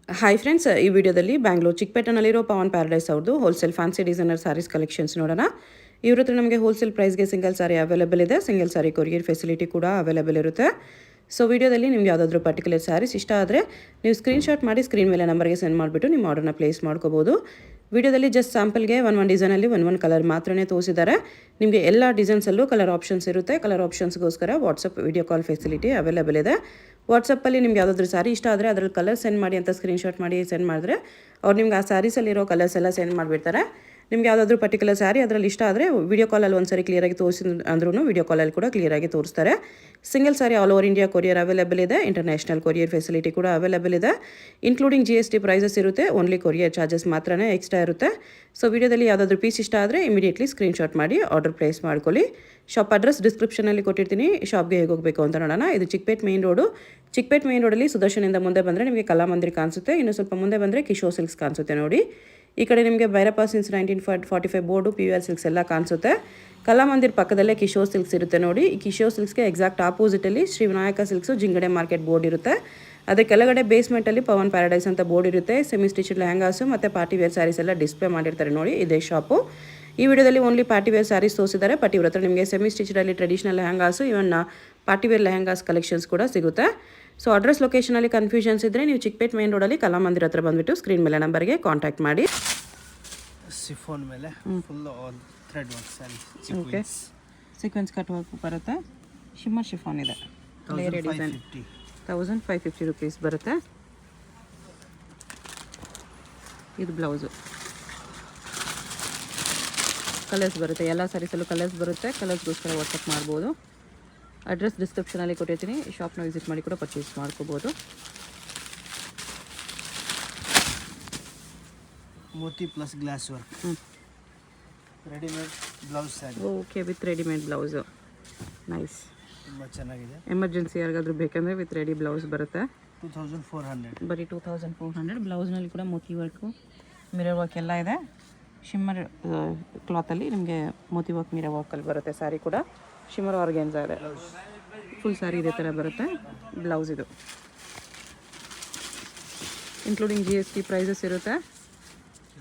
Hi friends, ಈ ವಿಡಿಯೋದಲ್ಲಿ ಬ್ಯಾಂಗ್ಳೂರು ಚಿಕ್ಕಪೇಟೆನಲ್ಲಿರೋ ಪವನ್ ಪ್ಯಾರಡೈಸ್ ಅವ್ರದ್ದು wholesale fancy designer sarees collections ನೋಡೋಣ. ಇವ್ರ ಹತ್ರ ನಮಗೆ ಹೋಲ್ಸೇಲ್ ಪ್ರೈಸ್ಗೆ ಸಿಂಗಲ್ ಸಾರಿ ಅವೈಲೇಬಲ್ ಇದೆ. ಸಿಂಗಲ್ ಸಾರಿ ಕೊರಿಯರ್ ಫೆಸಿಲಿಟಿ ಕೂಡ ಅವೈಲೇಬಲ್ ಇರುತ್ತೆ. ಸೊ ವಿಡಿಯೋದಲ್ಲಿ ನಿಮ್ಗೆ ಯಾವುದಾದ್ರೂ ಪರ್ಟಿಕ್ಯುಲರ್ ಸ್ಯಾರೀಸ್ ಇಷ್ಟ ಆದರೆ ನೀವು ಸ್ಕ್ರೀನ್ಶಾಟ್ ಮಾಡಿ ಸ್ಕ್ರೀನ್ ಮೇಲೆ ನಂಬರ್ಗೆ ಸೆಂಡ್ ಮಾಡಿಬಿಟ್ಟು ನಿಮ್ಮ ಆರ್ಡರ್ನ ಪ್ಲೇಸ್ ಮಾಡ್ಕೋಬೋದು. ವಿಡಿಯೋದಲ್ಲಿ ಜಸ್ಟ್ ಸ್ಯಾಂಪಲ್ಗೆ ಒಂದು ಡಿಸೈನಲ್ಲಿ ಒಂದು ಕಲರ್ ಮಾತ್ರನೇ ತೋರಿಸಿದ್ದಾರೆ. ನಿಮಗೆ ಎಲ್ಲ ಡಿಸೈನ್ಸಲ್ಲೂ ಕಲರ್ ಆಪ್ಷನ್ಸ್ ಇರುತ್ತೆ. ಕಲರ್ ಆಪ್ಷನ್ಸ್ಗೋಸ್ಕರ WhatsApp video call facility available ಇದೆ. ವಾಟ್ಸಪ್ಪಲ್ಲಿ ನಿಮ್ಗೆ ಯಾವುದಾದ್ರೂ ಸಾರಿ ಇಷ್ಟ ಆದರೆ ಅದರಲ್ಲಿ ಕಲರ್ ಸೆಂಡ್ ಮಾಡಿ ಅಂತ ಸ್ಕ್ರೀನ್ಶಾಟ್ ಮಾಡಿ ಸೆಂಡ್ ಮಾಡಿದ್ರೆ ಅವ್ರು ನಿಮ್ಗೆ ಆ ಸ್ಯಾರೀಸಲ್ಲಿರೋ ಕಲರ್ಸ್ ಎಲ್ಲ ಸೆಂಡ್ ಮಾಡಿಬಿಡ್ತಾರೆ. ನಿಮ್ಗೆ ಯಾವುದಾದ್ರೂ ಪರ್ಟಿಕ್ಯುಲರ್ ಸ್ಯಾರಿ ಅದರಲ್ಲಿ ಇಷ್ಟ ಆದರೆ ವಿಡಿಯೋ ಕಾಲಲ್ಲಿ ಒಂದು ಸಾರಿ ಕ್ಲಿಯರಾಗಿ ತೋರಿಸಿ ಅಂದ್ರೂ ವಿಡಿಯೋ ಕಾಲಲ್ಲಿ ಕೂಡ ಕ್ಲಿಯರಾಗಿ ತೋರಿಸ್ತಾರೆ. Single sari all over India courier available ಇದೆ. ಇಂಟರ್ನ್ಯಾಷನಲ್ ಕೊರಿಯರ್ ಫೆಸಿಲಿಟಿ ಕೂಡ ಅವೈಲೇಬಲ್ ಇದೆ. ಇನ್ಕ್ಲೂಡಿಂಗ್ GST ಪ್ರೈಸಸ್ ಇರುತ್ತೆ. ಓನ್ಲಿ ಕೊರಿಯರ್ ಚಾರ್ಜಸ್ ಮಾತ್ರನೇ ಎಕ್ಸ್ಟ್ರಾ ಇರುತ್ತೆ. ಸೊ ವಿಡಿಯೋದಲ್ಲಿ ಯಾವುದಾದ್ರೂ ಪೀಸ್ ಇಷ್ಟ ಆದರೆ ಇಮಿಡಿಯೇಟ್ಲಿ ಸ್ಕ್ರೀನ್ಶಾಟ್ ಮಾಡಿ ಆರ್ಡರ್ ಪ್ಲೇಸ್ ಮಾಡ್ಕೊಳ್ಳಿ. ಶಾಪ್ ಅಡ್ರೆಸ್ ಡಿಸ್ಕ್ರಿಪ್ಷನಲ್ಲಿ ಕೊಟ್ಟಿರ್ತೀನಿ. ಶಾಪ್ಗೆ ಹೇಗೆ ಹೋಗಬೇಕು ಅಂತ ನೋಡೋಣ. ಇದು Chickpet main road. Chickpet main ರೋಡಲ್ಲಿ ಸುದರ್ಶನಿಂದ ಮುಂದೆ ಬಂದರೆ ನಿಮಗೆ ಕಲಾಮಂದಿರ್ ಕಾಣಿಸುತ್ತೆ. ಇನ್ನು ಸ್ವಲ್ಪ ಮುಂದೆ ಬಂದರೆ ಕಿಶೋರ್ ಸಿಲ್ಕ್ಸ್ ಕಾಣಿಸುತ್ತೆ ನೋಡಿ. ಈ ಕಡೆ ನಿಮಗೆ Bhyrappa since 1945 board PVR silks ಎಲ್ಲ ಕಾಣಿಸುತ್ತೆ. ಕಲಾಮಂದಿರ್ ಪಕ್ಕದಲ್ಲೇ ಕಿಶೋರ್ ಸಿಲ್ಕ್ಸ್ ಇರುತ್ತೆ ನೋಡಿ. ಈ ಕಿಶೋರ್ ಸಿಲ್ಕ್ಸ್ಗೆ ಎಕ್ಸಾಕ್ಟ್ ಆಪೋಸಿಟಲ್ಲಿ Shri Vinayaka silks Jingade market board ಇರುತ್ತೆ. ಅದೇ ಕೆಳಗಡೆ ಬೇಸ್ಮೆಂಟಲ್ಲಿ ಪವನ್ ಪ್ಯಾರಡೈಸ್ ಅಂತ ಬೋರ್ಡ್ ಇರುತ್ತೆ. ಸೆಮಿ ಸ್ಟಿಚ್ ಲೆಹಂಗಾಸು ಮತ್ತು ಪಾರ್ಟಿ ವೇರ್ ಸ್ಯಾರೀಸ್ ಎಲ್ಲ ಡಿಸ್ಪ್ಲೇ ಮಾಡಿರ್ತಾರೆ ನೋಡಿ. ಇದೇ ಶಾಪು. ಈ ವಿಡಿಯೋದಲ್ಲಿ ಓನ್ಲಿ ಪಾರ್ಟಿ ವೇರ್ ಸ್ಯಾರೀಸ್ ತೋರಿಸಿದ್ದಾರೆ. ಬಟ್ ಇವ್ರ ಹತ್ರ ನಿಮಗೆ ಸೆಮಿ ಸ್ಟಿಚ್ಡಲ್ಲಿ ಟ್ರೆಡಿಷನಲ್ ಲೆಹಂಗಾಸು ಇವನ್ ಪಾರ್ಟಿ ವೇರ್ ಲೆಹಂಗಾಸ್ ಕಲೆಕ್ಷನ್ಸ್ ಕೂಡ ಸಿಗುತ್ತೆ. ಸೊ ಅಡ್ರೆಸ್ ಲೊಕೇಶನಲ್ಲಿ ಕನ್ಫ್ಯೂಷನ್ಸ್ ಇದ್ದರೆ ನೀವು ಚಿಕ್ಕಪೇಟ್ ಮೇನ್ ರೋಡಲ್ಲಿ ಕಲಾಮಂದಿರ್ ಹತ್ರ ಬಂದುಬಿಟ್ಟು ಸ್ಕ್ರೀನ್ ಮೇಲೆ ನಂಬರ್ಗೆ ಕಾಂಟ್ಯಾಕ್ಟ್ ಮಾಡಿ. ಶಿಫಾನ್ ಮೇಲೆ full all thread work sari. Okay, sequence cut work ಬರುತ್ತೆ. ಶಿಮ್ಮರ್ ಶಿಫಾನ್ ಇದೆ. ಲೇಯರ್ ಡಿಸೈನ್ 1550 ರುಪೀಸ್ ಬರುತ್ತೆ. ಇದು ಬ್ಲೌಸು. ಕಲರ್ಸ್ ಬರುತ್ತೆ. ಎಲ್ಲ ಸ್ಯಾರೀಸಲ್ಲೂ ಕಲರ್ಸ್ ಬರುತ್ತೆ. ಕಲರ್ಸ್ಗೋಸ್ಕರ ವಾಟ್ಸಪ್ ಮಾಡ್ಬೋದು. ಅಡ್ರೆಸ್ ಡಿಸ್ಕ್ರಿಪ್ಷನಲ್ಲಿ ಕೊಟ್ಟಿರ್ತೀನಿ. ಶಾಪ್ನ ವಿಸಿಟ್ ಮಾಡಿ ಕೂಡ ಪರ್ಚೇಸ್ ಮಾಡ್ಕೋಬೋದು. Moti plus glass work. Readymade blouse sari. Okay, with readymade blouse. Nice, ತುಂಬ ಚೆನ್ನಾಗಿದೆ. ಎಮರ್ಜೆನ್ಸಿ ಯಾರಿಗಾದ್ರೂ ಬೇಕಂದರೆ ವಿತ್ ರೆಡಿ ಬ್ಲೌಸ್ ಬರುತ್ತೆ. 2400. ಬರೀ 2400. ಬ್ಲೌಸ್ನಲ್ಲಿ ಕೂಡ ಮೋತಿ ವರ್ಕು, ಮಿರರ್ ವರ್ಕ್ ಎಲ್ಲ ಇದೆ. ಶಿಮ್ಮರ್ ಕ್ಲಾತಲ್ಲಿ ನಿಮಗೆ ಮೋತಿ ವರ್ಕ್ ಮಿರರ್ ವರ್ಕಲ್ಲಿ ಬರುತ್ತೆ. ಸ್ಯಾರಿ ಕೂಡ ಶಿಮ್ಮರ್ ಆರ್ಗೆನ್ಸಾ ಇದೆ. ಫುಲ್ ಸ್ಯಾರಿ ಇದೇ ಥರ ಬರುತ್ತೆ. ಬ್ಲೌಸ್ ಇದು ಇನ್ಕ್ಲೂಡಿಂಗ್ GST ಪ್ರೈಸಸ್ ಇರುತ್ತೆ.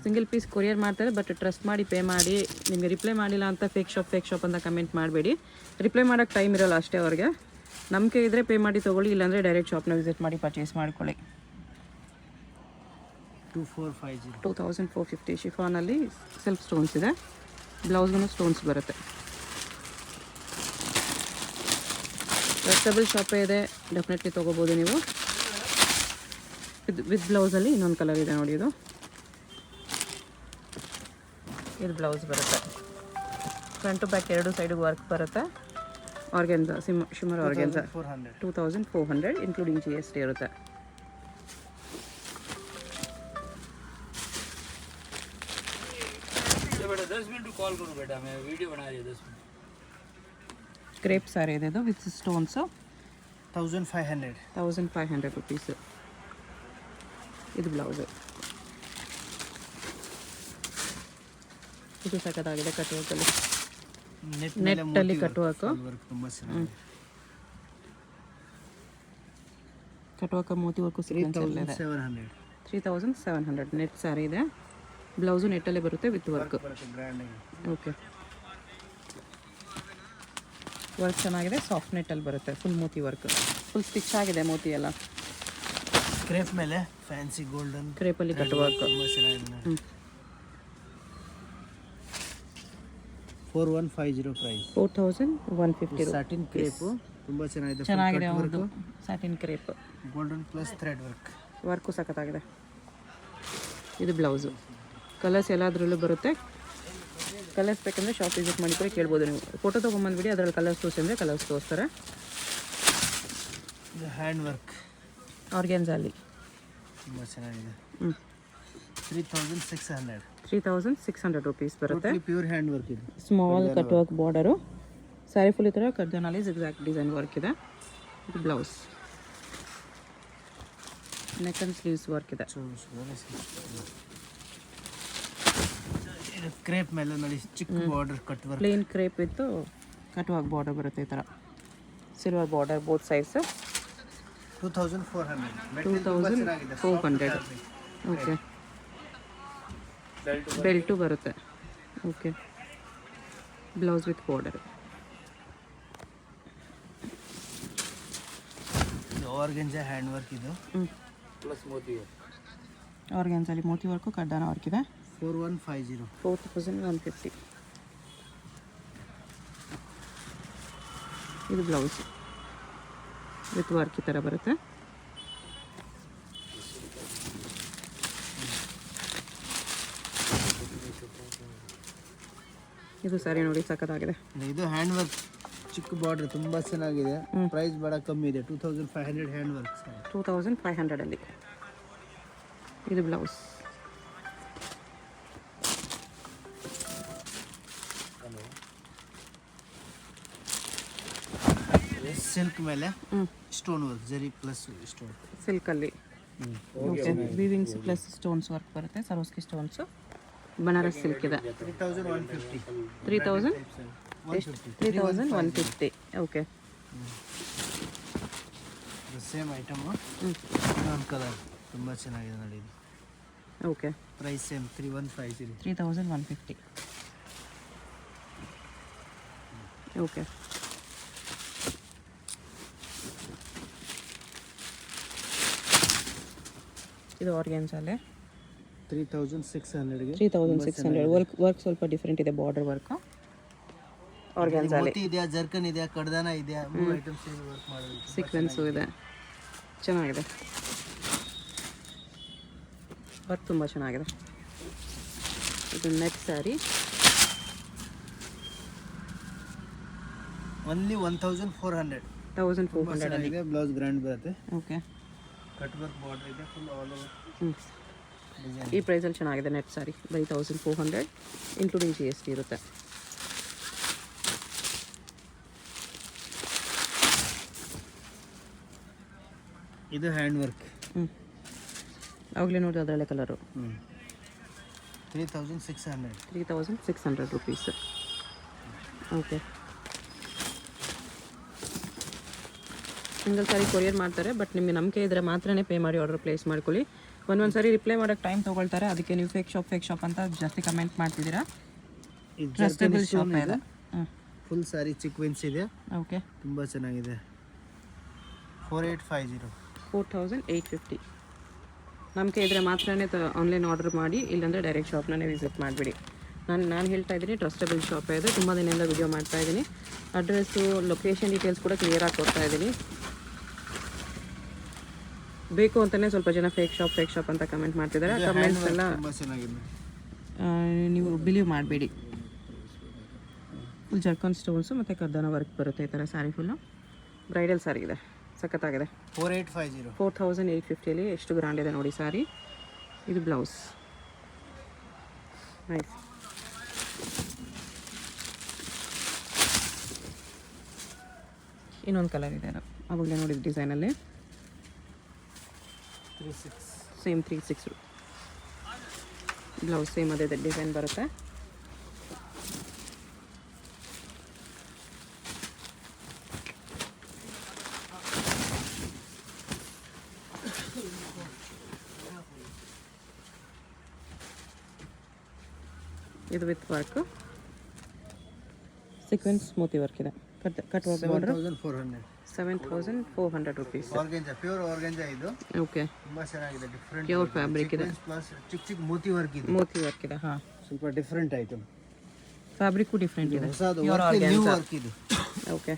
ಸಿಂಗಲ್ ಪೀಸ್ ಕೊರಿಯರ್ ಮಾಡ್ತಾರೆ. ಬಟ್ ಟ್ರಸ್ಟ್ ಮಾಡಿ ಪೇ ಮಾಡಿ. ನಿಮಗೆ ರಿಪ್ಲೈ ಮಾಡಿಲ್ಲ ಅಂತ ಫೇಕ್ ಶಾಪ್ ಅಂತ ಕಮೆಂಟ್ ಮಾಡಬೇಡಿ. ರಿಪ್ಲೈ ಮಾಡೋಕ್ಕೆ ಟೈಮ್ ಇರೋಲ್ಲ ಅಷ್ಟೇ ಅವ್ರಿಗೆ. ನಂಬಿಕೆ ಇದ್ದರೆ ಪೇ ಮಾಡಿ ತೊಗೊಳ್ಳಿ, ಇಲ್ಲಾಂದರೆ ಡೈರೆಕ್ಟ್ ಶಾಪ್ನ ವಿಸಿಟ್ ಮಾಡಿ ಪರ್ಚೇಸ್ ಮಾಡ್ಕೊಳ್ಳಿ. 2450 ಶಿಫಾನಲ್ಲಿ ಸೆಲ್ಫ್ ಸ್ಟೋನ್ಸ್ ಇದೆ. ಬ್ಲೌಸ್ಗೂ ಸ್ಟೋನ್ಸ್ ಬರುತ್ತೆ. ವೆಜಿಟಬಲ್ ಶಾಪೇ ಇದೆ, ಡೆಫಿನೆಟ್ಲಿ ತೊಗೋಬೋದು ನೀವು. ವಿತ್ ಬ್ಲೌಸಲ್ಲಿ ಇನ್ನೊಂದು ಕಲರ್ ಇದೆ ನೋಡಿ. ಇದು ಬ್ಲೌಸ್ ಬರುತ್ತೆ. ಫ್ರಂಟ್ ಟು ಬ್ಯಾಕ್ ಎರಡು ಸೈಡಿಗೆ ವರ್ಕ್ ಬರುತ್ತೆ. Organza, shimmer organza 2400 including GST ಇರುತ್ತೆ. ಕ್ರೇಪ್ ಸ್ಯಾರಿ ಇದೆ ಇದು ವಿತ್ ಸ್ಟೋನ್ಸು. 1500 ರುಪೀಸು. ಇದು ಬ್ಲೌಸು. ಇದು ಸಖತ್ತಾಗಿದೆ. ಕಟ್ ವರ್ಕಲ್ಲಿ ನೆಟ್ಟಲ್ಲಿ ಕಟ್ ವರ್ಕು. ಕಟ್ ವರ್ಕ್ ಮೋತಿ ವರ್ಕು 3700 ನೆಟ್ ಸ್ಯಾರಿ ಇದೆ. ಬ್ಲೌಸು ನೆಟ್ಟಲ್ಲೇ ಬರುತ್ತೆ ವಿತ್ ವರ್ಕ್. ಓಕೆ, ವರ್ಕ್ ಚೆನ್ನಾಗಿದೆ. ಸಾಫ್ಟ್ ನೆಟ್ಟಲ್ಲಿ ಬರುತ್ತೆ. ಫುಲ್ ಮೋತಿ ವರ್ಕ್, ಫುಲ್ ಸ್ಟಿಚ್ ಆಗಿದೆ ಮೋತಿ ಎಲ್ಲ. ಕ್ರೇಪ್ ಮೇಲೆ ಫ್ಯಾನ್ಸಿ ಗೋಲ್ಡನ್ ಕ್ರೇಪಲ್ಲಿ cut work. 4150 price. 4150. Satin crepe ತುಂಬ ಚೆನ್ನಾಗಿದೆ. ಹೌದು, satin crepe. Golden plus thread work ಸಖತ್ತಾಗಿದೆ. ಇದು ಬ್ಲೌಸು. ಕಲರ್ಸ್ ಎಲ್ಲದರಲ್ಲೂ ಬರುತ್ತೆ. ಕಲರ್ಸ್ ಬೇಕಂದರೆ ಶಾಪ್ ವಿಸಿಟ್ ಮಾಡಿ ಕೂಡ ಕೇಳ್ಬೋದು ನೀವು. ಫೋಟೋ ತೊಗೊಂಬಂದ್ಬಿಡಿ, ಅದರಲ್ಲಿ ಕಲರ್ಸ್ ತೋರಿಸಿ ಅಂದರೆ ಕಲರ್ಸ್ ತೋರಿಸ್ತಾರೆ. ಇದು ಹ್ಯಾಂಡ್ ವರ್ಕ್ ಆರ್ಗೆನ್ಸಲ್ಲಿ ತುಂಬ ಚೆನ್ನಾಗಿದೆ. 3600 ರುಪೀಸ್ ಬರುತ್ತೆ. ಪ್ಯೂರ್ ಹ್ಯಾಂಡ್ ವರ್ಕ್ ಇದು. Small cut work border. Sari full ಈ ಥರ ಕರ್ದನಲ್ಲಿ ಜಿಗ್ಜಾಗ್ ಡಿಸೈನ್ ವರ್ಕ್ ಇದೆ. ಇದು blouse. Neck and sleeves work ಇದೆ. ಕ್ರೇಪ್ ಮೇಲೆ ನೋಡಿ ಚಿಕ್ಕ border cut work. Plain crepe ಇತ್ತು ಕಟ್ ವರ್ಕ್ ಬಾರ್ಡರ್ ಬರುತ್ತೆ ಈ ಥರ. Silver border both sides. 2400. 2400 okay. Belt ಬರುತ್ತೆ. Okay, blouse with border. ಇದು ಆರ್ಗೆಂಜಾ ಹ್ಯಾಂಡ್ ವರ್ಕ್ ಇದು. ಪ್ಲಸ್ ಮೋತಿ ಆರ್ಗೆನ್ಸಲ್ಲಿ ಮೋತಿ ವರ್ಕು ಕಡ್ಡಾನ ವರ್ಕ್ ಇದೆ. 4150. 4150. ಇದು ಬ್ಲೌಸ್ ವಿತ್ ವರ್ಕ್ ಈ ಥರ ಬರುತ್ತೆ. ಇದು ಸರಿ ನೋಡಿ, ಸಖತ್ತಾಗಿದೆ. ಇದು ಹ್ಯಾಂಡ್ ವರ್ಕ್, ಚಿಕ್ಕ ಬಾರ್ಡರ್, ತುಂಬಾ ಚೆನ್ನಾಗಿದೆ. ಪ್ರೈಸ್ ಬಹಳ ಕಮ್ಮಿ ಇದೆ, 2500 ಹ್ಯಾಂಡ್ ವರ್ಕ್. 2500 ಇದು ಬ್ಲೌಸ್. ಸಿಲ್ಕ್ ಮೇಲೆ ಸ್ಟೋನ್ ವರ್ಕ್, ಜರಿ ಪ್ಲಸ್ ಸ್ಟೋನ್. ಸಿಲ್ಕಲ್ಲಿ okay, weavings plus stones work ಬರುತ್ತೆ. ಸರೋಸ್ಕಿ ಸ್ಟೋನ್ಸು, ಬನಾರಸ್ ಸಿಲ್ಕ್ ಇದೆ. 3150. 3150. ಓಕೆ, ಸೇಮ್ ಐಟಮ್, ಇನ್ನೊಂದು ಕಲರ್ ತುಂಬ ಚೆನ್ನಾಗಿದೆ ನೋಡಿ ಇದು. Okay, price same 3150. 3150. ಓಕೆ, ಇದು ಆರ್ಗೆನ್ಸಲ್ಲೇ 3600ಗೆ. 3600. ವರ್ಕ್ ಸ್ವಲ್ಪ ಡಿಫ್ರೆಂಟ್ ಇದೆ, ಬಾರ್ಡರ್ ವರ್ಕ್. ಆರ್ಗೆನ್ಸಲ್ಲಿ ಮೋತಿ ಇದೆಯಾ, ಜರ್ಕನ್ ಇದೆಯಾ, ಕಡ್ದಾನ ಇದೆಯಾ, ಮೂರು ಐಟಮ್ಸ್ ವರ್ಕ್ ಮಾಡೋದು. ಸೀಕ್ವೆನ್ಸು ಇದೆ, ಚೆನ್ನಾಗಿದೆ. ವರ್ಕ್ ತುಂಬ ಚೆನ್ನಾಗಿದೆ. ಇದು ನೆಕ್ಸ್ಟ್ ಸ್ಯಾರಿ ಓನ್ಲಿ 1400. 1400 ಇದೆ. ಬ್ಲೌಸ್ ಗ್ರ್ಯಾಂಡ್ ಬರುತ್ತೆ. ಓಕೆ, ಕಟ್ ವರ್ಕ್ ಬಾರ್ಡರ್ ಇದೆ, ಫುಲ್ ಆಲ್ ಓವರ್ ಡಿಸೈನ್. ಈ ಪ್ರೈಸಲ್ಲಿ ಚೆನ್ನಾಗಿದೆ. Net sari by 1400 including GST ಇರುತ್ತೆ. ಇದು ಹ್ಯಾಂಡ್ ವರ್ಕ್. ಆವಾಗಲೇ ನೋಡಿ ಅದರಲ್ಲೇ colour. 3600. 3600 rupees. Okay, single sari courier ಮಾಡ್ತಾರೆ, ಬಟ್ ನಿಮಗೆ ನಂಬಿಕೆ ಇದ್ದರೆ ಮಾತ್ರನೇ ಪೇ ಮಾಡಿ ಆರ್ಡರ್ ಪ್ಲೇಸ್ ಮಾಡ್ಕೊಳ್ಳಿ. ಒಂದೊಂದು ಸಾರಿ ರಿಪ್ಲೈ ಮಾಡೋಕ್ಕೆ ಟೈಮ್ ತೊಗೊಳ್ತಾರೆ, ಅದಕ್ಕೆ ನೀವು ಫೇಕ್ ಶಾಪ್ ಅಂತ ಜಾಸ್ತಿ ಕಮೆಂಟ್ ಮಾಡ್ತಿದ್ದೀರಾ. ಟ್ರಸ್ಟಬಲ್ ಶಾಪ್ ಇದೆ. ಫುಲ್ ಸಾರಿ ಸೀಕ್ವೆನ್ಸ್ ಇದೆ. ಓಕೆ, ತುಂಬ ಚೆನ್ನಾಗಿದೆ. 4850. 4850. ನಂಬಿಕೆ ಇದ್ದರೆ ಮಾತ್ರನೇ ಆನ್ಲೈನ್ ಆರ್ಡರ್ ಮಾಡಿ, ಇಲ್ಲಾಂದರೆ ಡೈರೆಕ್ಟ್ ಶಾಪ್ನೇ ವಿಸಿಟ್ ಮಾಡಿಬಿಡಿ. ನಾನು ಹೇಳ್ತಾ ಇದ್ದೀನಿ, ಟ್ರಸ್ಟಬಲ್ ಶಾಪ್ ಇದೆ. ತುಂಬ ದಿನದಿಂದ ವಿಡಿಯೋ ಮಾಡ್ತಾ ಇದ್ದೀನಿ. ಅಡ್ರೆಸ್ಸು, ಲೊಕೇಶನ್ ಡೀಟೇಲ್ಸ್ ಕೂಡ ಕ್ಲಿಯರಾಗಿ ಕೊಡ್ತಾ ಇದ್ದೀನಿ. ಬೇಕು ಅಂತಲೇ ಸ್ವಲ್ಪ ಜನ ಫೇಕ್ ಶಾಪ್ ಅಂತ ಕಮೆಂಟ್ ಮಾಡ್ತಿದ್ದಾರೆ. ಕಮೆಂಟ್ಸ್ ಎಲ್ಲ ತುಂಬ ಚೆನ್ನಾಗಿದೆ. ನೀವು ಬಿಲೀವ್ ಮಾಡಬೇಡಿ. ಫುಲ್ ಜರ್ಕನ್ ಸ್ಟೋನ್ಸು ಮತ್ತು ಕರ್ದಾನ ವರ್ಕ್ ಬರುತ್ತೆ ಈ ಥರ ಸ್ಯಾರಿ. ಫುಲ್ಲು ಬ್ರೈಡಲ್ ಸ್ಯಾರಿ ಇದೆ, ಸಖತ್ತಾಗಿದೆ. 4850. 4850 ಎಷ್ಟು ಗ್ರ್ಯಾಂಡ್ ಇದೆ ನೋಡಿ ಸ್ಯಾರಿ. ಇದು ಬ್ಲೌಸ್, ನೈಸ್. ಇನ್ನೊಂದು ಕಲರ್ ಇದೆ, ಅವಾಗಲೇ ನೋಡಿದ ಡಿಸೈನಲ್ಲಿ. 36. ಸೇಮ್ 36. ಬ್ಲೌಸ್ ಸೇಮ್ ಅದೇ ಡಿಸೈನ್ ಬರುತ್ತೆ. ಇದು ವಿತ್ ವರ್ಕ್, ಸೀಕ್ವೆನ್ಸ್ ಮೋತಿ ವರ್ಕ್ ಇದೆ. Cut work border. 7400. 7400 rupees. Organza, pure organza ಇದು. ಓಕೆ, ತುಂಬ ಚೆನ್ನಾಗಿದೆ. ಡಿಫ್ರೆಂಟ್ ಪ್ಯೂರ್ ಫ್ಯಾಬ್ರಿಕ್ ಇದೆ. ಪ್ಲಸ್ ಚಿಕ್ಕ ಮೋತಿ ವರ್ಕ್ ಇದೆ. ಮೋತಿ ವರ್ಕ್ ಇದೆ. ಹಾಂ, ಸ್ವಲ್ಪ ಡಿಫ್ರೆಂಟ್ ಐಟಮ್. ಫ್ಯಾಬ್ರಿಕ್ಕು ಡಿಫ್ರೆಂಟ್ ಇದೆ. ಹೊಸದು ಪ್ಯೂರ್ ನ್ಯೂ ಆರ್ಗೆನ್ಸಾ. ವರ್ಕ್ ಇದು. ಓಕೆ,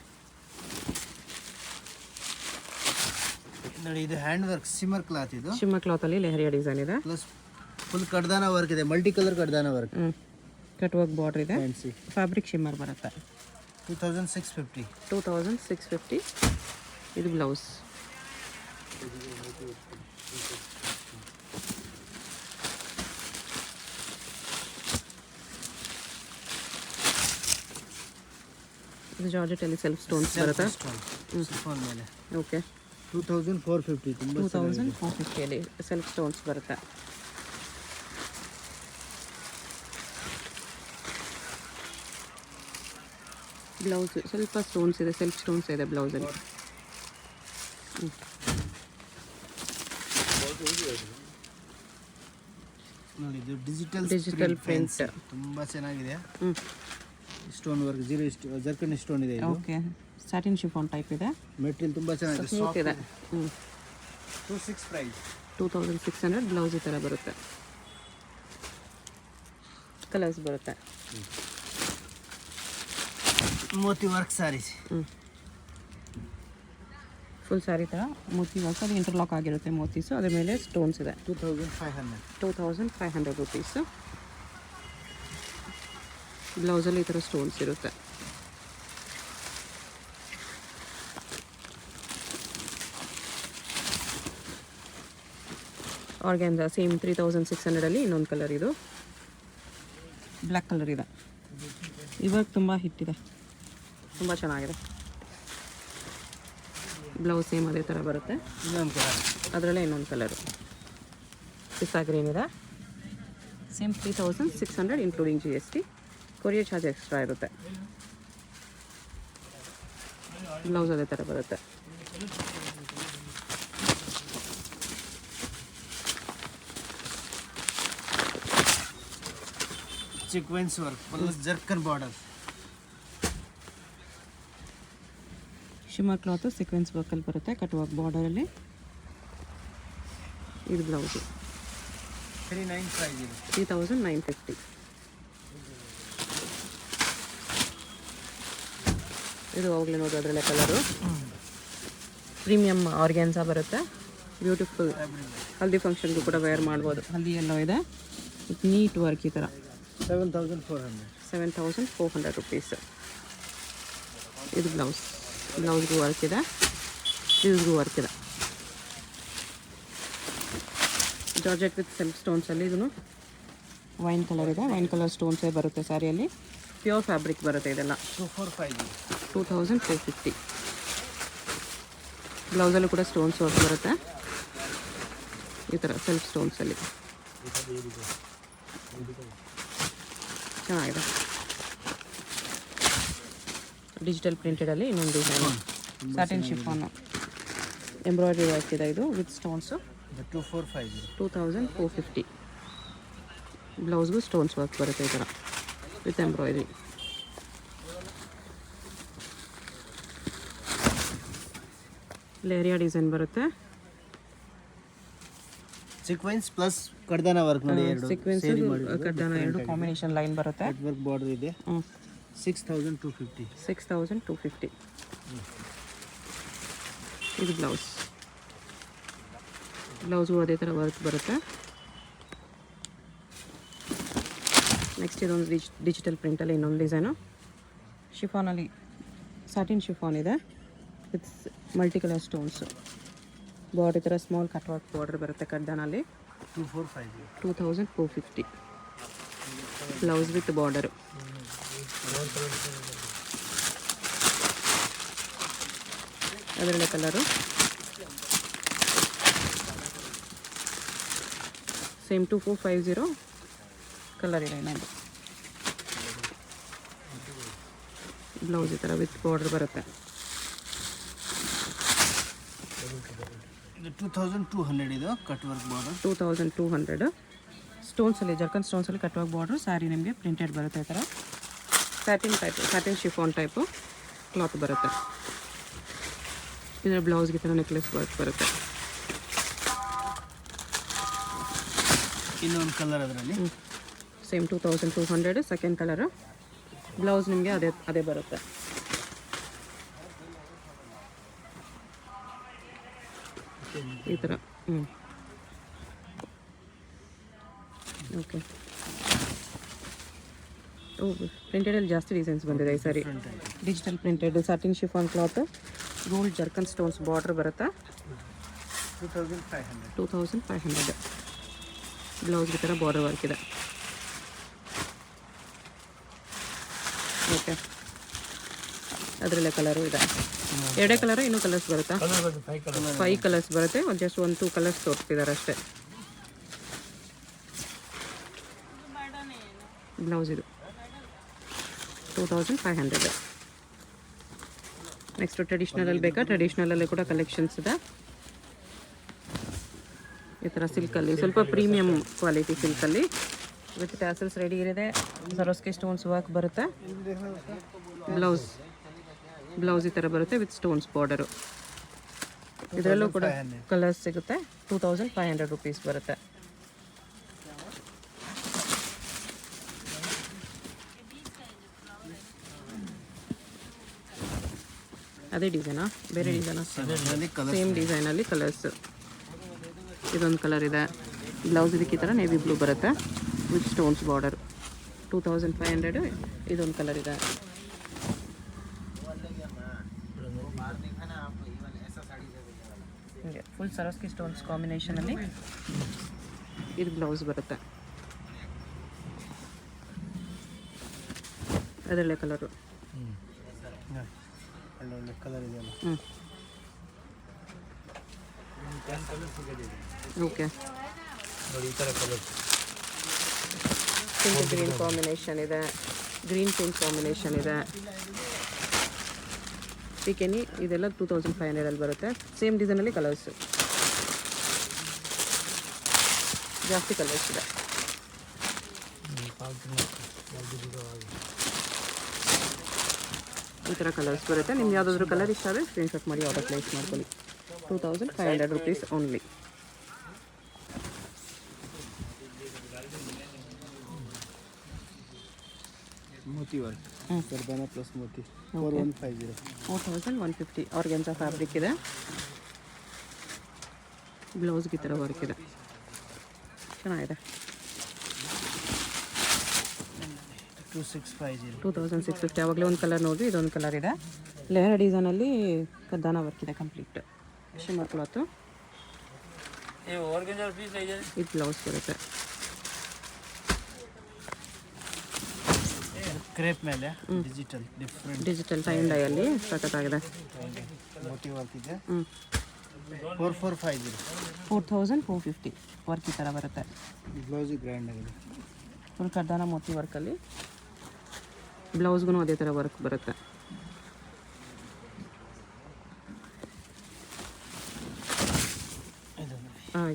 ನೋಡಿ ಇದು ಹ್ಯಾಂಡ್ ವರ್ಕ್, ಸಿಮರ್ ಕ್ಲಾತ್ ಇದು. ಶಿಮ್ಮ ಕ್ಲಾತಲ್ಲಿ ಲೆಹರಿಯಾ ಡಿಸೈನ್ ಇದೆ. ಪ್ಲಸ್ ಫುಲ್ ಕಡ್ದಾನ ವರ್ಕ್ ಇದೆ, ಮಲ್ಟಿ ಕಲರ್ ಕಡ್ದಾನ ವರ್ಕ್. ಕಟ್ ವರ್ಕ್ ಬಾರ್ಡರ್ ಇದೆ. ಫ್ಯಾನ್ಸಿ. ಫ್ಯಾಬ್ರಿಕ್ ಶಿಮ್ಮರ್ ಬರುತ್ತೆ. 2650. 2650. ಇದು ಬ್ಲೌಸ್. ಇದು ಜಾರ್ಜೆಟಲ್ಲಿ ಸೆಲ್ಫ್ ಸ್ಟೋನ್ಸ್ ಬರುತ್ತೆ. ಸಿಫಾನ್ ಮೇಲೆ. ಓಕೆ, 2450. ತುಂಬ 2450 ಸೆಲ್ಫ್ ಸ್ಟೋನ್ಸ್ ಬರುತ್ತೆ. ಬ್ಲೌಸ್ ಸ್ವಲ್ಪ ಸ್ಟೋನ್ಸ್ ಇದೆ, ಸೆಲ್ಫ್ ಸ್ಟೋನ್ಸ್ ಇದೆ ಬ್ಲೌಸಲ್ಲಿ. ನೋಡಿ ಇದು ಡಿಜಿಟಲ್ Digital print. ತುಂಬ ಚೆನ್ನಾಗಿದೆ. ಹ್ಞೂ ಸ್ಟೋನ್ ವರ್ಕ್ ಜರ್ಕನ್ ಸ್ಟೋನ್ ಇದೆ ಇದು. ಓಕೆ ಸ್ಯಾಟಿನ್ ಶಿಫಾನ್ ಟೈಪ್ ಇದೆ, ಮೆಟೀರಿಯಲ್ ತುಂಬ ಚೆನ್ನಾಗಿದೆ. ಸ್ಮೂತ್ ಇದೆ. ಹ್ಞೂ 26 ಪ್ರೈಸ್. 2600. ಬ್ಲೌಸ್ ಈ ಥರ ಬರುತ್ತೆ, ಕಲರ್ಸ್ ಬರುತ್ತೆ. ಮೋತಿ ವರ್ಕ್ ಸ್ಯಾರೀಸ್. ಹ್ಞೂ ಫುಲ್ ಸ್ಯಾರಿ ಥರ ಮೋತಿ ವರ್ಕ್, ಅದು ಇಂಟರ್ಲಾಕ್ ಆಗಿರುತ್ತೆ ಮೋತೀಸು, ಅದ್ರ ಮೇಲೆ ಸ್ಟೋನ್ಸ್ ಇದೆ. 2500. 2500 ರುಪೀಸು. ಬ್ಲೌಸಲ್ಲಿ ಈ ಥರ ಸ್ಟೋನ್ಸ್ ಇರುತ್ತೆ. ಆರ್ಗ್ಯಾನ್ಸಾ ಸೇಮ್ 3600ಅಲ್ಲಿ ಇನ್ನೊಂದು ಕಲರ್, ಇದು ಬ್ಲ್ಯಾಕ್ ಕಲರ್ ಇದೆ. ಇವಾಗ ತುಂಬ ಹಿಟ್ಟಿದೆ, ತುಂಬ ಚೆನ್ನಾಗಿದೆ. ಬ್ಲೌಸ್ ಸೇಮ್ ಅದೇ ಥರ ಬರುತ್ತೆ, ಇನ್ನೊಂದು ಕಲರ್. ಅದರಲ್ಲೇ ಇನ್ನೊಂದು ಕಲರು ಪಿಸ್ತಾ ಗ್ರೀನ್ ಇದೆ. Same 3600 including GST. Courier charge extra ಇರುತ್ತೆ. ಬ್ಲೌಸ್ ಅದೇ ಥರ ಬರುತ್ತೆ. Sequence work plus ಜರ್ಕನ್ border. Shimmer cloth sequence ವರ್ಕಲ್ಲಿ ಬರುತ್ತೆ, ಕಟ್ ವರ್ಕ್ ಬಾರ್ಡರಲ್ಲಿ. ಇದು ಬ್ಲೌಸು 39 ಪ್ರೈಸ್ ಇದೆ. 3950. ಇದು ಅವಾಗಲೇ ನೋಡಿ ಅದರಲ್ಲೇ ಕಲರು. ಪ್ರೀಮಿಯಮ್ ಆರ್ಗ್ಯಾನ್ಸಾ ಬರುತ್ತೆ, ಬ್ಯೂಟಿಫುಲ್. ಹಲ್ದಿ ಫಂಕ್ಷನ್ಗೂ ಕೂಡ ವೇರ್ ಮಾಡ್ಬೋದು. ಹಲ್ದಿ ಎಲ್ಲೋ ಇದೆ, ನೀಟ್ ವರ್ಕ್ ಈ ಥರ. 7400 ರುಪೀಸ್. ಇದು ಬ್ಲೌಸ್ಗೂ ವರ್ಕ್ ಇದೆ, ಸ್ಲೀವ್ಸ್ಗೂ ವರ್ಕ್ ಇದೆ. ಜಾರ್ಜೆಟ್ ವಿತ್ ಸೆಲ್ಫ್ ಸ್ಟೋನ್ಸಲ್ಲಿ ಇದನ್ನು ವೈನ್ ಕಲರ್ ಇದೆ, ವೈನ್ ಕಲರ್ ಸ್ಟೋನ್ಸೇ ಬರುತ್ತೆ ಸ್ಯಾರಿಯಲ್ಲಿ. ಪ್ಯೂರ್ ಫ್ಯಾಬ್ರಿಕ್ ಬರುತ್ತೆ ಇದೆಲ್ಲ. 2450. ಬ್ಲೌಸಲ್ಲೂ ಕೂಡ ಸ್ಟೋನ್ಸ್ ವರ್ಕ್ ಬರುತ್ತೆ ಈ ಥರ ಸೆಲ್ಫ್ ಸ್ಟೋನ್ಸಲ್ಲಿ. ಚೆನ್ನಾಗಿದೆ. ಡಿಜಿಟಲ್ ಪ್ರಿಂಟೆಡಲ್ಲಿ ಇನ್ನೊಂದು design, satin chiffon, embroidery work ಇದೆ ಇದು ವಿತ್ ಸ್ಟೋನ್ಸು. 2450. ಬ್ಲೌಸ್ಗೂ ಸ್ಟೋನ್ಸ್ ವರ್ಕ್ ಬರುತ್ತೆ ಈ ಥರ ವಿತ್ ಎಂಬ್ರಾಯ್ಡ್ರಿ. ಲೇರಿಯಾ ಡಿಸೈನ್ ಬರುತ್ತೆ. ಸೀಕ್ವೆನ್ಸ್ ಪ್ಲಸ್ ಕಡ್ದಾನ ವರ್ಕ್ ನೋಡಿ, ಎರಡು ಸೀಕ್ವೆನ್ಸ್ ಕಡ್ಡಾನ ಎರಡು ಕಾಂಬಿನೇಷನ್ ಲೈನ್ ಬರುತ್ತೆ. ಕಟ್ ವರ್ಕ್ ಬಾರ್ಡರ್ ಇದೆ. 6250. 6250. ಇದು ಬ್ಲೌಸ್ಗೂ ಅದೇ ಥರ ವರ್ಕ್ ಬರುತ್ತೆ. ನೆಕ್ಸ್ಟ್ ಇದೊಂದು ಡಿಜಿಟಲ್ ಪ್ರಿಂಟಲ್ಲಿ ಇನ್ನೊಂದು ಡಿಸೈನು. ಶಿಫಾನಲ್ಲಿ ಸ್ಯಾಟಿನ್ ಶಿಫಾನ್ ಇದೆ with multi colour stones. Border ಈ ಥರ ಸ್ಮಾಲ್ ಕಟ್ ವರ್ಕ್ ಬಾರ್ಡರ್ ಬರುತ್ತೆ ಕಡ್ಡಾನಲ್ಲಿ. 2450. Blouse with border. ಅದರಲ್ಲೇ ಕಲರು ಸೇಮ್ 2450 ಕಲರ್ ಇದೆ ಇನ್ನೊಂದು. ಬ್ಲೌಸ್ ಈ ಥರ ವಿತ್ ಬಾರ್ಡರ್ ಬರುತ್ತೆ. 2200 ಇದು cut work border. 2200 ಸ್ಟೋನ್ಸಲ್ಲಿ, ಜರ್ಕನ್ ಸ್ಟೋನ್ಸಲ್ಲಿ cut work border. Sari ನಿಮಗೆ ಪ್ರಿಂಟೆಡ್ ಬರುತ್ತೆ ಈ ಥರ. ಸ್ಯಾಟಿನ್ ಶಿಫಾನ್ ಟೈಪು ಕ್ಲಾತ್ ಬರುತ್ತೆ. ಇದರ ಬ್ಲೌಸ್ಗೆ ಈ ಥರ ನೆಕ್ಲೆಸ್ ವರ್ಕ್ ಬರುತ್ತೆ. ಇನ್ನೊಂದು ಕಲರ್ ಅದರಲ್ಲಿ ಸೇಮ್ 2200 ಸೆಕೆಂಡ್ ಕಲರು. ಬ್ಲೌಸ್ ನಿಮಗೆ ಅದೇ ಬರುತ್ತೆ. ಈ ಥರ. ಓಕೆ. ಪ್ರಿಂಟೆಡಲ್ಲಿ ಜಾಸ್ತಿ ಡಿಸೈನ್ಸ್ ಬಂದಿದೆ ಈ ಸಾರಿ. Digital printed satin chiffon cloth, gold zircon stones border ಬರುತ್ತೆ. 2500. ಬ್ಲೌಸ್ ಈ ಥರ ಬಾರ್ಡರ್ ವರ್ಕ್ ಇದೆ. ಓಕೆ. ಅದರಲ್ಲೇ ಕಲರು ಇದೆ. ಎರಡೇ ಕಲರು, ಇನ್ನೂ ಕಲರ್ಸ್ ಬರುತ್ತಾ? 5 ಕಲರ್ಸ್ ಬರುತ್ತೆ. ಜಸ್ಟ್ 1-2 ಕಲರ್ಸ್ ತೋರಿಸ್ತಿದ್ದಾರೆ ಅಷ್ಟೇ. ಬ್ಲೌಸ್ ಇದು 2500. ನೆಕ್ಸ್ಟ್ ಟ್ರೆಡಿಷ್ನಲಲ್ಲಿ ಬೇಕಾ? ಟ್ರೆಡಿಷ್ನಲಲ್ಲಿ ಕೂಡ ಕಲೆಕ್ಷನ್ಸ್ ಇದೆ. ಈ ಥರ ಸಿಲ್ಕಲ್ಲಿ ಸ್ವಲ್ಪ ಪ್ರೀಮಿಯಮ್ ಕ್ವಾಲಿಟಿ ಸಿಲ್ಕಲ್ಲಿ ವಿತ್ ಟ್ಯಾಸಲ್ಸ್ ರೆಡಿ ಇದೆ. ಸರೋಸ್ಕಿ ಸ್ಟೋನ್ಸ್ ವರ್ಕ್ ಬರುತ್ತೆ. ಬ್ಲೌಸ್ ಈ ಥರ ಬರುತ್ತೆ ವಿತ್ ಸ್ಟೋನ್ಸ್ ಬಾರ್ಡರು. ಇದರಲ್ಲೂ ಕೂಡ ಕಲರ್ಸ್ ಸಿಗುತ್ತೆ. 2500 ರುಪೀಸ್ ಬರುತ್ತೆ. ಅದೇ ಡಿಸೈನಾ ಬೇರೆ ಡಿಸೈನಾ? ಸೇಮ್ ಡಿಸೈನಲ್ಲಿ ಕಲರ್ಸ್. ಇದೊಂದು ಕಲರ್ ಇದೆ. ಬ್ಲೌಸ್ ಇದಕ್ಕೆ ಈ ಥರ ನೇವಿ ಬ್ಲೂ ಬರುತ್ತೆ ವಿತ್ ಸ್ಟೋನ್ಸ್ ಬಾರ್ಡರ್. 2500. ಇದೊಂದು ಕಲರ್ ಇದೆ. ಹಿಂಗೆ ಫುಲ್ ಸರೋಸ್ಕಿ ಸ್ಟೋನ್ಸ್ ಕಾಂಬಿನೇಷನಲ್ಲಿ ಇದು ಬ್ಲೌಸ್ ಬರುತ್ತೆ. ಅದರಲ್ಲೇ ಕಲರು. ಕಲರ್ ಇದೆಯಲ್ಲ. ಓಕೆ. ಈ ಥರ ಕಲರ್ ಪಿಂಕ್ ಗ್ರೀನ್ ಕಾಂಬಿನೇಷನ್ ಇದೆ. ಗ್ರೀನ್ ಪಿಂಕ್ ಕಾಂಬಿನೇಷನ್ ಇದೆ. ಪೀಕೆನಿ ಇದೆಲ್ಲ 2500 ಬರುತ್ತೆ. ಸೇಮ್ ಡಿಸೈನಲ್ಲಿ ಕಲರ್ಸ್ ಜಾಸ್ತಿ ಕಲರ್ಸ್ ಇದೆ. ಈ ಥರ ಕಲರ್ಸ್ ಬರುತ್ತೆ. ನಿಮ್ಗೆ ಯಾವುದಾದ್ರೂ ಕಲರ್ ಇಷ್ಟ ಆದರೆ ಸ್ಕ್ರೀನ್ಶಾಟ್ ಮಾಡಿ ಆರ್ಡರ್ ಪ್ಲೇಸ್ ಮಾಡ್ಕೊಳ್ಳಿ. 2500 ರುಪೀಸ್ ಓನ್ಲಿ. ಮೋತಿ ವರ್ಕ್ ಕರ್ದಾನ ಪ್ಲಸ್ ಮೋತಿ 4150. 4150 ಆರ್ಗೆನ್ಸಾ ಫ್ಯಾಬ್ರಿಕ್ ಇದೆ. ಬ್ಲೌಸ್ಗೆ ಈ ಥರ ವರ್ಕ್ ಇದೆ. ಚೆನ್ನಾಗಿದೆ. 2650. ಯಾವಾಗಲೇ ಒಂದು ಕಲರ್ ನೋಡಿರಿ. ಇದೊಂದು ಕಲರ್ ಇದೆ. ಲೇಯರ್ ಡಿಸೈನಲ್ಲಿ ಕದ್ದಾನ ವರ್ಕ್ ಇದೆ ಕಂಪ್ಲೀಟ್. Shimmer cloth. ಇದು ಬ್ಲೌಸ್ ಬರುತ್ತೆ. ಕ್ರೇಪ್ ಮೇಲೆ ಡಿಜಿಟಲ್ ಡಿಫ್ರೆಂಟ್ ಡಿಜಿಟಲ್ ಟೈಮ್ ಡೈಯಲ್ಲಿ ಸಖತ್ತಾಗಿದೆ. ಮೋತಿ ವರ್ಕ್ ಇದೆ. 4450. 4450 ವರ್ಕ್ ಈ ಥರ ಬರುತ್ತೆ. ಬ್ಲೌಸ್ ಗ್ರ್ಯಾಂಡ್ ಆಗಿದೆ. ಫುಲ್ ಕದ್ದಾನ ಮೋತಿ ವರ್ಕಲ್ಲಿ ಬ್ಲೌಸ್ಗೂ ಅದೇ ಥರ ವರ್ಕ್ ಬರುತ್ತೆ.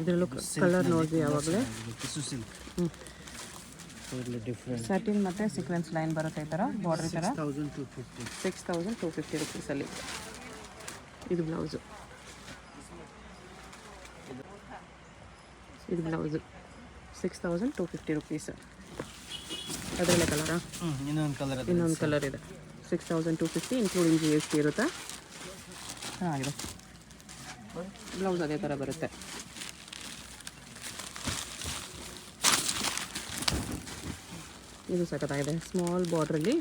ಇದರಲ್ಲೂ ಕಲರ್ ನೋಡಿದ್ವಿ ಯಾವಾಗಲೇ. ಡಿಫ್ರೆಂಟ್ ಸ್ಯಾಟಿನ್ ಮತ್ತು ಸೀಕ್ವೆನ್ಸ್ ಲೈನ್ ಬರುತ್ತೆ ಈ ಥರ ಬಾರ್ಡರ್ ಈ ಥರ. 6250 ರುಪೀಸಲ್ಲಿ. ಇದು ಬ್ಲೌಸು. ಇದು ಬ್ಲೌಸು 6250 ರುಪೀಸ್. ಅದರಲ್ಲೇ ಕಲರಾ? ಇನ್ನೊಂದು ಕಲರ್ ಇದೆ. 6250 ಇನ್ಕ್ಲೂಡಿಂಗ್ GST ಇರುತ್ತೆ. ಚೆನ್ನಾಗಿದೆ. ಬ್ಲೌಸ್ ಅದೇ ಥರ ಬರುತ್ತೆ. ಇದು ಸಖತ್ತಾಗಿದೆ. ಸ್ಮಾಲ್ ಬಾರ್ಡ್ರಲ್ಲಿ.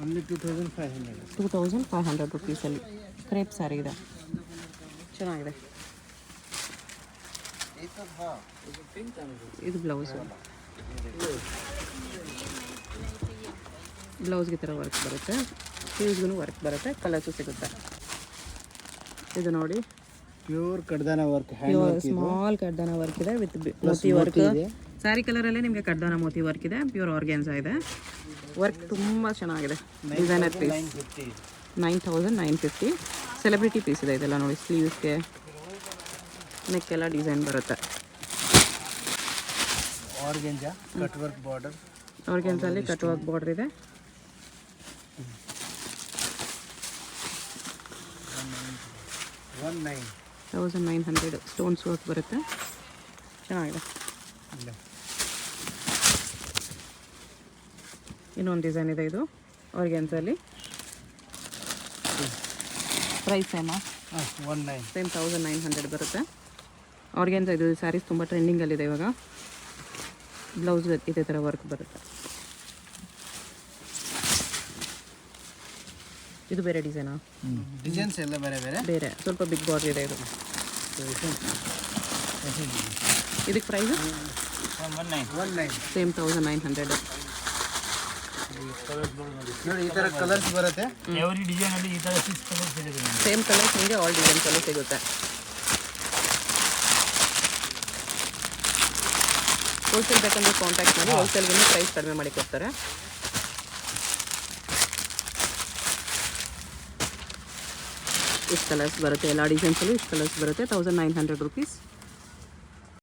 ಓನ್ಲಿ 2500. 2500 ರುಪೀಸಲ್ಲಿ ಕ್ರೇಪ್ ಸ್ಯಾರಿ ಇದೆ. ಚೆನ್ನಾಗಿದೆ. ಇದು ಬ್ಲೌಸು. ಬ್ಲೌಸ್ಗೆ ಈ ಥರ ವರ್ಕ್ ಬರುತ್ತೆ. ಸ್ಲೀವ್ಸ್ಗೂ ವರ್ಕ್ ಬರುತ್ತೆ. ಕಲರ್ಸು ಸಿಗುತ್ತೆ. ಇದು ನೋಡಿ ಪ್ಯೂರ್ ಕಡ್ದಾನ ವರ್ಕ್. ಸ್ಮಾಲ್ ಕಡ್ದಾನ ವರ್ಕ್ ಇದೆ ವಿತ್ ಮೋತಿ ವರ್ಕ್. ಸ್ಯಾರಿ ಕಲರಲ್ಲೇ ನಿಮಗೆ ಕಡ್ದಾನ ಮೋತಿ ವರ್ಕ್ ಇದೆ. ಪ್ಯೂರ್ ಆರ್ಗ್ಯಾನ್ಸಾ ಇದೆ. ವರ್ಕ್ ತುಂಬ ಚೆನ್ನಾಗಿದೆ. Designer piece 9950. ಸೆಲೆಬ್ರಿಟಿ ಪೀಸ್ ಇದೆ ಇದೆಲ್ಲ ನೋಡಿ. ಸ್ಲೀವ್ಸ್ಗೆ ನೆಕ್ಕೆಲ್ಲ ಡಿಸೈನ್ ಬರುತ್ತೆ. Organza cut work border. ಆರ್ಗೆನ್ಸಲ್ಲಿ ಕಟ್ ವರ್ಕ್ ಬಾರ್ಡರ್ ಇದೆ. 1900 ಸ್ಟೋನ್ಸ್ ವರ್ಕ್ ಬರುತ್ತೆ. ಚೆನ್ನಾಗಿದೆ. ಇನ್ನೊಂದು ಡಿಸೈನ್ ಇದೆ. ಇದು ಆರ್ಗೆನ್ಸಲ್ಲಿ. ಪ್ರೈಸ್ ಸೇಮಾ? 19. ಸೇಮ್ 1900 ಬರುತ್ತೆ. ಆರ್ಗೆನ್ಸ ಇದು ಸ್ಯಾರೀಸ್ ತುಂಬ ಟ್ರೆಂಡಿಂಗಲ್ಲಿದೆ ಇವಾಗ. ಬ್ಲೌಸ್ ಇದೇ ಥರ ವರ್ಕ್ ಬರುತ್ತೆ. ಇದು ಬೇರೆ ಡಿಸೈನಾ? ಡಿಸೈನ್ಸ್ ಎಲ್ಲ ಬೇರೆ ಬೇರೆ ಬೇರೆ. ಸ್ವಲ್ಪ ಬಿಗ್ ಬಾರ್ಡರ್ ಇದೆ ಇದು. ಇದಕ್ಕೆ ಪ್ರೈಸ್ 19. ಸೇಮ್ 1900. ನೋಡಿ ಈ ಥರ ಕಲರ್ಸ್ ಬರುತ್ತೆ. ಎವ್ರಿ ಡಿಸೈನಲ್ಲಿ ಈ ಥರ 6 ಕಲರ್ಸ್ ಸಿಗುತ್ತೆ. ಸೇಮ್ ಕಲರ್ಸ್ ನಿಮಗೆ ಆಲ್ ಡಿಸೈನ್ಸಲ್ಲೂ ಸಿಗುತ್ತೆ. ಹೋಲ್ಸೇಲ್ ಬೇಕಂದ್ರೆ ಕಾಂಟ್ಯಾಕ್ಟ್ ಮಾಡಿ. ಹೋಲ್ಸೇಲ್ಗೂ ಪ್ರೈಸ್ ಕಡಿಮೆ ಮಾಡಿ ಕೊಡ್ತಾರೆ. ಇಷ್ಟು ಕಲರ್ಸ್ ಬರುತ್ತೆ, ಎಲ್ಲ ಡಿಸೈನ್ಸಲ್ಲೂ ಇಷ್ಟು ಕಲರ್ಸ್ ಬರುತ್ತೆ. 1900 ರುಪೀಸ್.